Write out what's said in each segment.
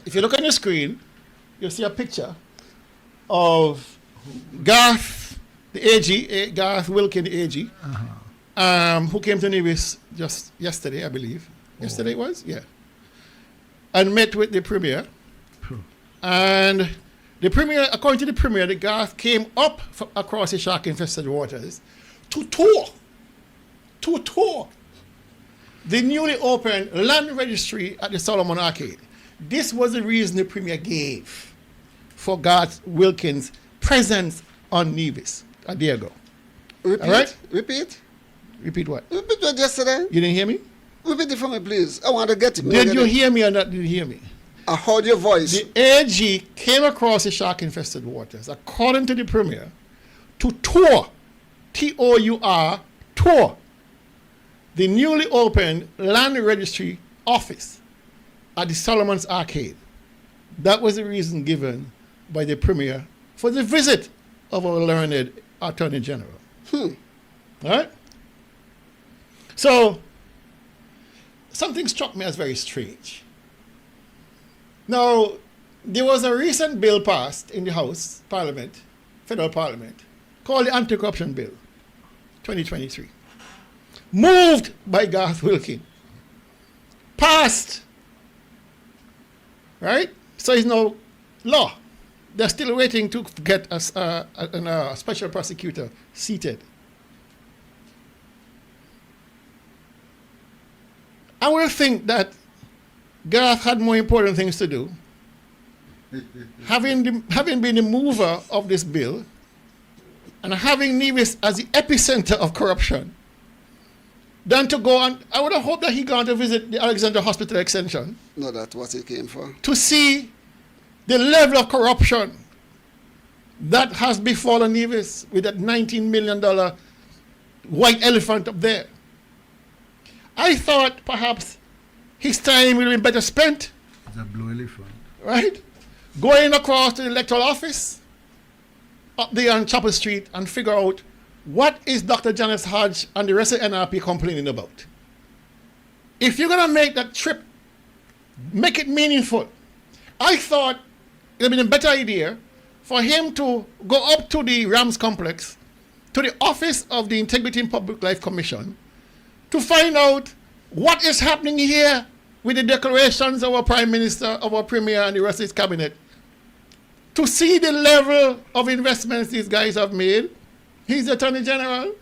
If you look on your screen, you'll see a picture of Garth, the AG, Garth Wilkin, the AG, who came to Nevis just yesterday, I believe. Yesterday it was? Yeah. And met with the Premier. And the Premier, according to the Premier, the Garth came up across the shark-infested waters to tour the newly opened land registry at the Solomon Arcade. This was the reason the Premier gave for Garth Wilkin's presence on Nevis a day ago. Repeat. All right? Repeat. Repeat what? Repeat what yesterday. You didn't hear me? Repeat it for me, please. I want to get it. Did you hear me or not? Did you hear me? I heard your voice. The AG came across the shark-infested waters, according to the Premier, to tour, T-O-U-R, tour, the newly opened land registry office at the Solomon's Arcade. That was the reason given by the Premier for the visit of our learned Attorney General. All right? So, something struck me as very strange. Now, there was a recent bill passed in the House, Parliament, Federal Parliament, called the Anti-Corruption Bill, 2023. Moved by Garth Wilkin. Passed. Right? So it's no law. They're still waiting to get a special prosecutor seated. I would think that Garth had more important things to do, having been the mover of this bill and having Nevis as the epicenter of corruption, than to go on. I would have hoped that he gone to visit the Alexander Hospital Extension. No, that's what he came for. To see the level of corruption that has befallen Nevis with that $19 million white elephant up there. I thought perhaps his time would have been better spent. It's a blue elephant. Right? Going across to the electoral office, up there on Chapel Street, and figure out what is Dr. Janice Hodge and the rest of NRP complaining about. If you're going to make that trip, make it meaningful. I thought it would have been a better idea for him to go up to the Rams complex, to the office of the Integrity in Public Life Commission, to find out what is happening here with the declarations of our Prime Minister, of our Premier, and the rest of his cabinet, to see the level of investments these guys have made. He's the Attorney General.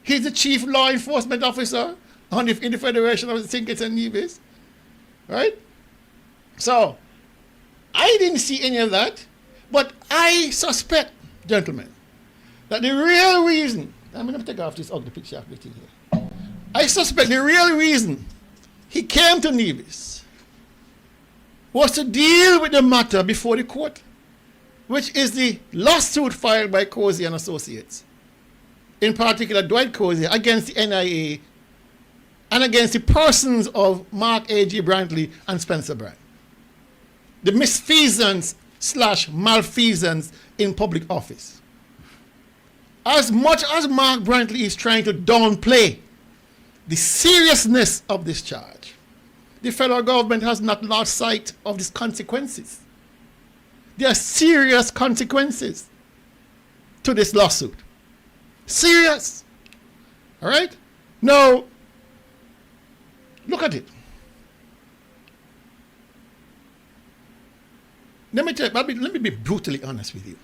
He's the Chief Law Enforcement Officer in the Federation of Saint Kitts and Nevis. Right? So, I didn't see any of that, but I suspect, gentlemen, that the real reason, I'm going to take off this ugly picture of it here. I suspect the real reason he came to Nevis was to deal with the matter before the court, which is the lawsuit filed by Cozy and Associates, in particular Dwight Cozy, against the NIA and against the persons of Mark A.G. Brantley and Spencer Brand. The misfeasance / malfeasance in public office. As much as Mark Brantley is trying to downplay the seriousness of this charge, the federal government has not lost sight of these consequences. There are serious consequences to this lawsuit. Serious. All right? Now, look at it. Let me be brutally honest with you.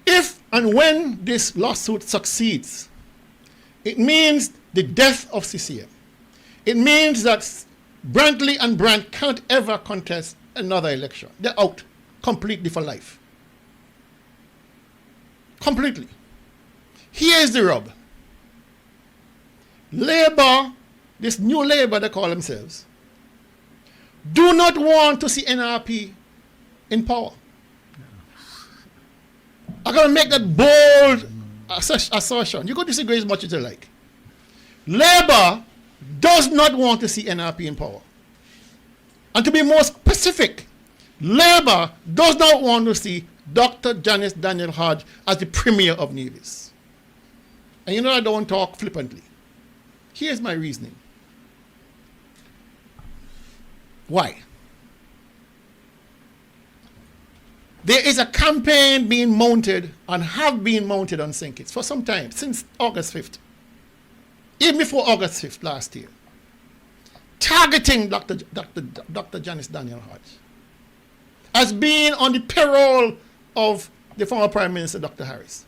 If and when this lawsuit succeeds, it means the death of CCM. It means that Brantley and Brandt can't ever contest another election. They're out completely for life. Completely. Here's the rub. Labour, this new Labour they call themselves, do not want to see NRP in power. I'm going to make that bold assertion. You can disagree as much as you like. Labour does not want to see NRP in power. And to be more specific, Labour does not want to see Dr. Janice Daniel Hodge as the Premier of Nevis. And you know I don't talk flippantly. Here's my reasoning. Why? There is a campaign being mounted and have been mounted on St. Kitts for some time, since August 5th. Even before August 5th last year. Targeting Dr. Janice Daniel Hodge as being on the payroll of the former Prime Minister, Dr. Harris.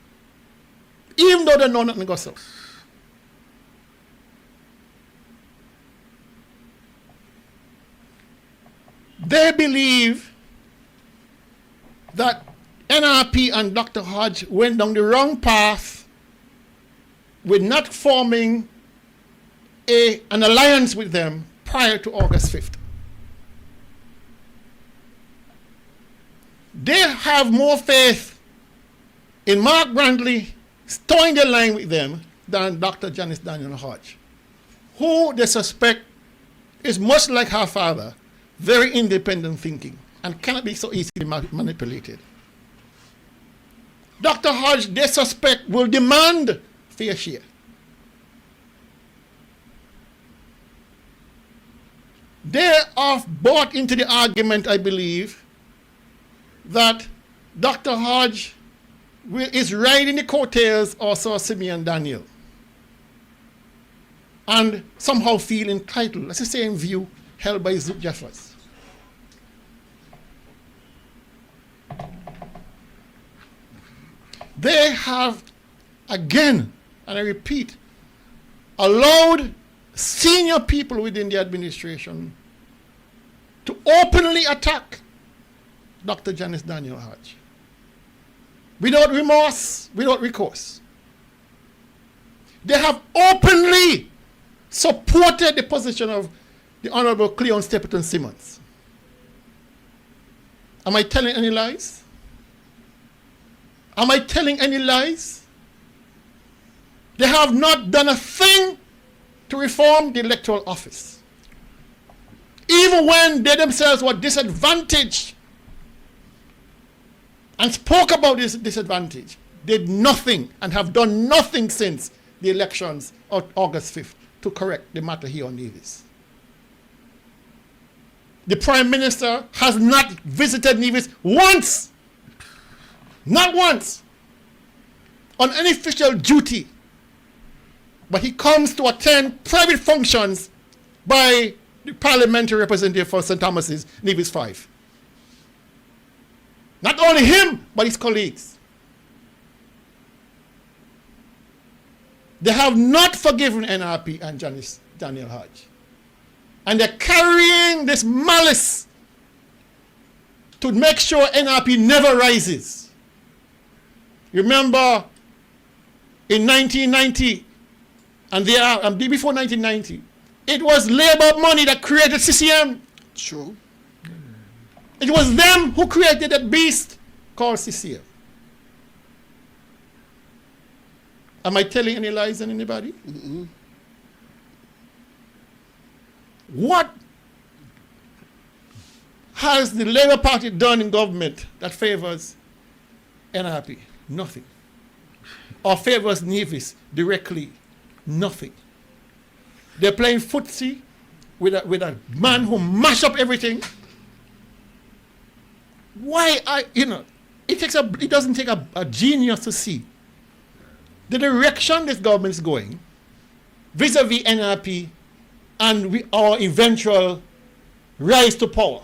Even though they know nothing goes so. They believe that NRP and Dr. Hodge went down the wrong path with not forming an alliance with them prior to August 5th. They have more faith in Mark Brandley towing the line with them than Dr. Janice Daniel Hodge, who they suspect is much like her father, very independent thinking, and cannot be so easily manipulated. Dr. Hodge, they suspect, will demand fair share. They are bought into the argument, I believe, that Dr. Hodge is riding the coattails of Sir Simeon Daniel and somehow feel entitled. That's the same view held by Zook Jeffers. They have, again, and I repeat, allowed senior people within the administration to openly attack Dr. Janice Daniel Hodge without remorse, without recourse. They have openly supported the position of the Honorable Cleon Stapleton Simmons. Am I telling any lies? Am I telling any lies? They have not done a thing to reform the electoral office. Even when they themselves were disadvantaged and spoke about this disadvantage, did nothing and have done nothing since the elections of August 5th to correct the matter here on Nevis. The Prime Minister has not visited Nevis once, not once, on any official duty, but he comes to attend private functions by the parliamentary representative for St. Thomas's, Nevis 5. Not only him, but his colleagues. They have not forgiven NRP and Janice Daniel Hodge. And they're carrying this malice to make sure NRP never rises. Remember, in 1990, and before 1990, it was Labour money that created CCM. Sure. It was them who created that beast called CCM. Am I telling any lies on anybody? Mm-hmm. What has the Labour Party done in government that favors NRP? Nothing. Or favors Nevis directly? Nothing. They're playing footsie with a man who mash up everything. Why it doesn't take a genius to see the direction this government is going vis-a-vis NRP and our eventual rise to power.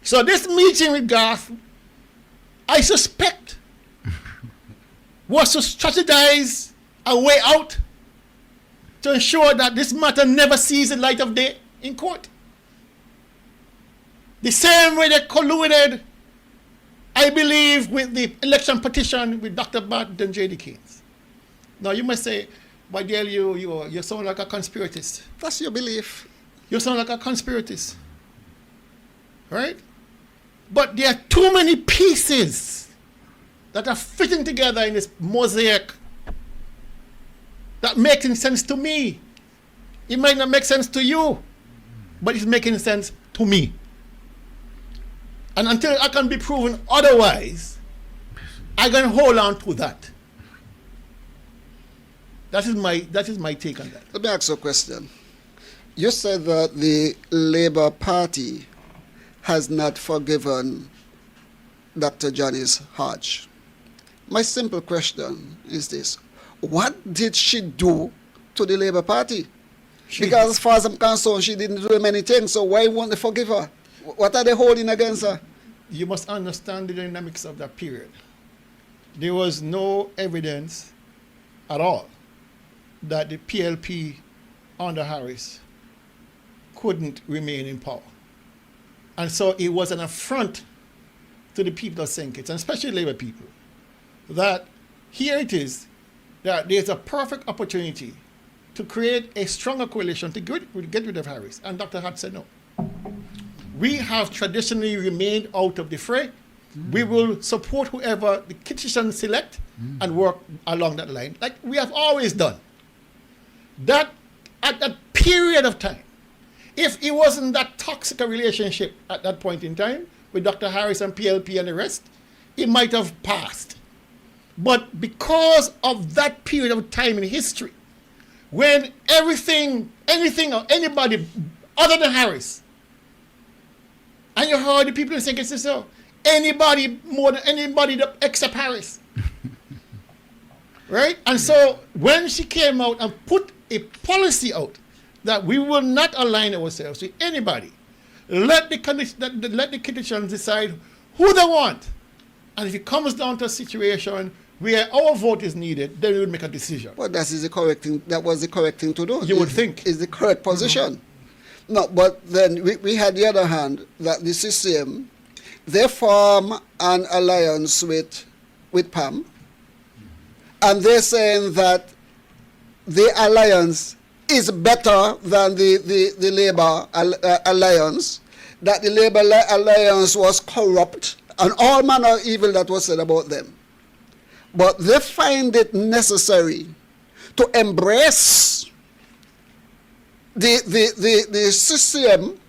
So this meeting with Garth, I suspect, was to strategize a way out to ensure that this matter never sees the light of day in court. The same way they colluded, I believe, with the election petition with Dr. Barton and J.D. Keynes. Now you must say, but Dale, you sound like a conspiratist. That's your belief. You sound like a conspiratist. Right? But there are too many pieces that are fitting together in this mosaic that making sense to me. It might not make sense to you, but it's making sense to me. And until I can be proven otherwise, I'm going to hold on to that. That is my take on that. Let me ask you a question. You said that the Labour Party has not forgiven Dr. Janice Hodge. My simple question is this. What did she do to the Labour Party? Because as far as I'm concerned, she didn't do many things, so why won't they forgive her? What are they holding against her? You must understand the dynamics of that period. There was no evidence at all that the PLP under Harris couldn't remain in power. And so it was an affront to the people of St. Kitts, and especially Labour people, that here it is, that there's a perfect opportunity to create a stronger coalition to get rid of Harris. And Dr. Hodge said no. We have traditionally remained out of the fray. We will support whoever the Kittians select and work along that line, like we have always done. That at that period of time, if it wasn't that toxic a relationship at that point in time with Dr. Harris and PLP and the rest, it might have passed. But because of that period of time in history, when anything or anybody other than Harris, and you heard the people in St. Kitts say, anybody more than anybody except Harris. Right? And so when she came out and put a policy out that we will not align ourselves with anybody, let the Kittians decide who they want. And if it comes down to a situation where our vote is needed, then we will make a decision. Well, that was the correct thing to do. You would think. Is the correct position. No, but then we had the other hand, that the CCM, they form an alliance with PAM, and they're saying that the alliance is better than the Labour alliance, that the Labour alliance was corrupt, and all manner of evil that was said about them. But they find it necessary to embrace the CCM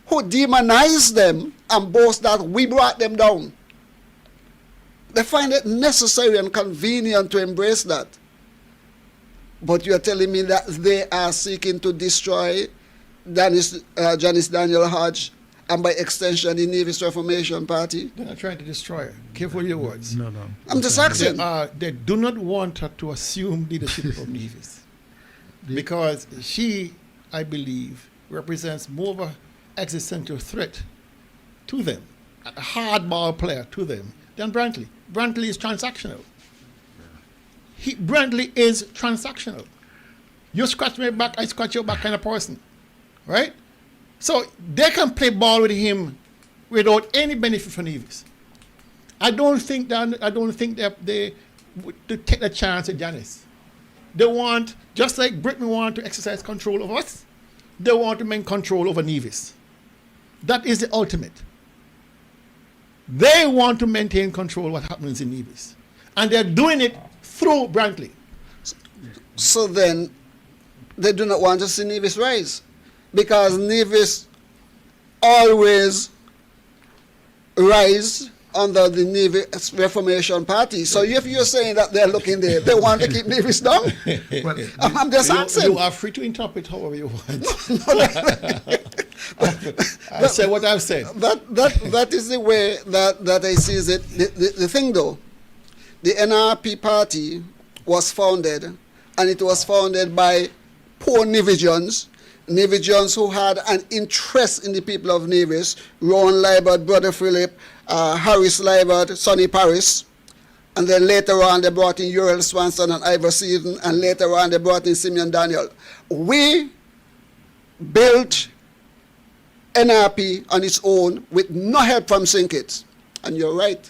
who demonize them and boast that we brought them down. They find it necessary and convenient to embrace that. But you're telling me that they are seeking to destroy Janice Daniel Hodge and by extension the Nevis Reformation Party? They're not trying to destroy her. Careful with your words. No. I'm just asking. They do not want her to assume leadership of Nevis. Because she, I believe, represents more of an existential threat to them, a hardball player to them, than Brantley. Brantley is transactional. Brantley is transactional. You scratch my back, I scratch your back kind of person. Right? So they can play ball with him without any benefit for Nevis. I don't think that they would take the chance at Janice. They want, just like Britain want to exercise control over us, they want to maintain control over Nevis. That is the ultimate. They want to maintain control of what happens in Nevis. And they're doing it through Brantley. So then, they do not want to see Nevis rise, because Nevis always rise under the Nevis Reformation Party. So if you're saying that they're looking there, they want to keep Nevis down? Well, I'm just asking. You are free to interpret however you want. I said what I've said. That is the way that I see it. The thing though, the NRP party was founded, and it was founded by poor Nevisians who had an interest in the people of Nevis: Rowan Libert, Brother Philip, Harris Libert, Sonny Paris, and then later on they brought in Uriel Swanson and Ivor Seaton, and later on they brought in Simeon Daniel. We built NRP on its own with no help from St. Kitts. And you're right.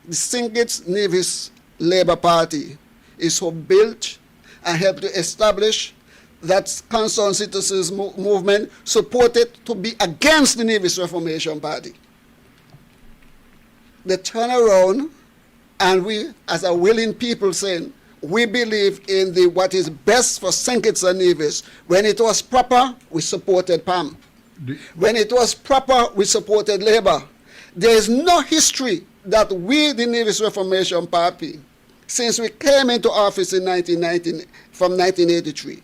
The St. Kitts Nevis Labour Party is who built and helped to establish that concerned citizens movement, supported to be against the Nevis Reformation Party. They turn around, and we, as a willing people, saying, we believe in what is best for St. Kitts and Nevis. When it was proper, we supported PAM. When it was proper, we supported Labour. There is no history that we, the Nevis Reformation Party, since we came into office in 1983,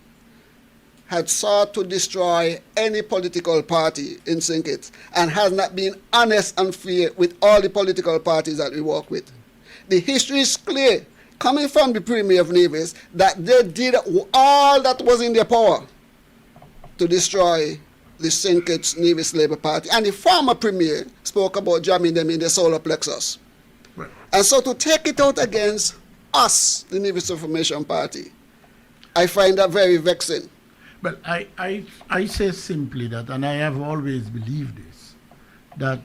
had sought to destroy any political party in St. Kitts and has not been honest and fair with all the political parties that we work with. The history is clear, coming from the Premier of Nevis, that they did all that was in their power to destroy the St. Kitts Nevis Labour Party. And the former Premier spoke about jamming them in the solar plexus. Right. And so to take it out against us, the Nevis Reformation Party, I find that very vexing. But I say simply that, and I have always believed this, that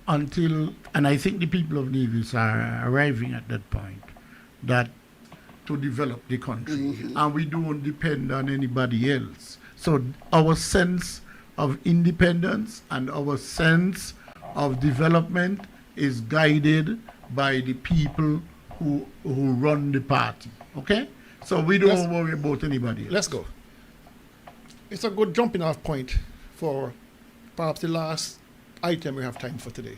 until, and I think the people of Nevis are arriving at that point, that to develop the country, and we don't depend on anybody else. So our sense of independence and our sense of development is guided by the people who run the party. Okay? So we don't worry about anybody else. Let's go. It's a good jumping off point for perhaps the last item we have time for today.